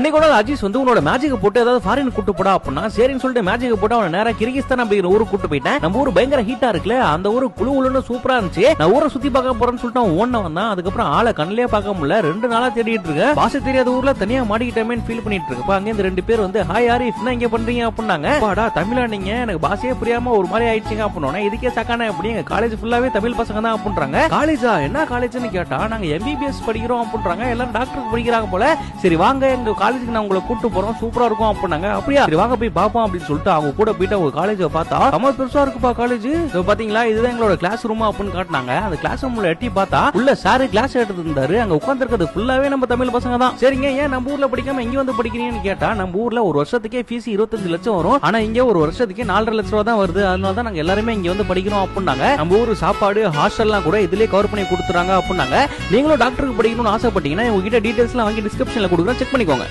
அன்னைக்கு ஒரு நாள் அஜீஸ் வந்து உன்னோட மேஜிக் போட்டு ஏதாவது ஃபாரின் கூட்டு போடா அப்படின்னா சரின்னு சொல்லிட்டு மேஜிக் போட்டு அவனை நேரா கிர்கிஸ்தான் அப்படிங்கிற ஊருக்கு கூட்டு போயிட்டேன். நம்ம ஊர் பயங்கர ஹீட்டா இருக்குல்ல, அந்த ஊரு குழு குழுன்னு சூப்பரா இருந்துச்சு. நான் ஊரை சுத்தி பார்க்க போறேன்னு சொல்லிட்டு அவன் ஓடுன வந்தான். அதுக்கப்புறம் ஆளை கண்ணிலே பார்க்க முடியல, 2 நாளா தேடிட்டு இருக்கேன். பாச தெரியாத ஊர்ல தனியா மாட்டிக்கிட்டேன்னு ஃபீல் பண்ணிட்டு இருக்கப்ப அங்க இந்த 2 பேர் வந்து ஹாய் ஆரிஃப் என்ன இங்க பண்றீங்க அப்படின்னாங்க. பாடா தமிழா நீங்க, எனக்கு பாஷையே புரியாம ஒரு மாதிரி ஆயிடுச்சுங்க அப்படின்னா இதுக்கே சக்கான எப்படி எங்க காலேஜ் ஃபுல்லாவே தமிழ் பசங்க தான் அப்படின்றாங்க. காலேஜா என்ன காலேஜ்னு கேட்டா நாங்க எம்பிபிஎஸ் படிக்கிறோம் அப்படின்றாங்க. எல்லாரும் டாக்டருக்கு படிக்கிறாங்க போல. சரி வாங்க எங்க காலேஜுக்கு நான் உங்களை கூட்டு போறோம், சூப்பரா இருக்கும் அப்படின்னாங்க. அப்படியா சரி வாங்க போய் பாப்போம் அப்படின்னு சொல்லிட்டு அவங்க கூட போயிட்டு அவங்க காலேஜை பார்த்தா ரொம்ப பெருசா இருக்குப்பா காலேஜ். பாத்தீங்களா இதுதான் எங்களோட கிளாஸ் ரூம் அப்படின்னு காட்டினாங்க. அந்த கிளாஸ் ரூம்ல எட்டி பார்த்தா உள்ள சாரு கிளாஸ் எடுத்து இருந்தாரு. அங்க உட்கார்ந்து இருக்கிறது ஃபுல்லாவே நம்ம தமிழ் பசங்க தான். சரிங்க ஏன் நம்ம ஊர்ல படிக்காம இங்க வந்து படிக்கிறீங்கன்னு கேட்டா நம்ம ஊர்ல ஒரு வருஷத்துக்கே ஃபீஸ் 25 லட்சம் வரும், ஆனா இங்க ஒரு வருஷத்துக்கே 4.5 லட்சம் ரூபாய் தான் வருது. அதனால தான் நாங்க எல்லாருமே இங்க வந்து படிக்கிறோம் அப்படின்னாங்க. நம்ம ஊர் சாப்பாடு ஹாஸ்டல்லாம் கூட இதுலயே கவர் பண்ணி கொடுத்துறாங்க அப்படின்னாங்க. நீங்களும் டாக்டருக்கு படிக்கணும்னு ஆசைப்பட்டீங்கன்னா உங்ககிட்ட டீடைல்ஸ் எல்லாம் வாங்கி டிஸ்கிரிப்ஷன்ல கொடுக்குறேன், செக் பண்ணிக்கோங்க.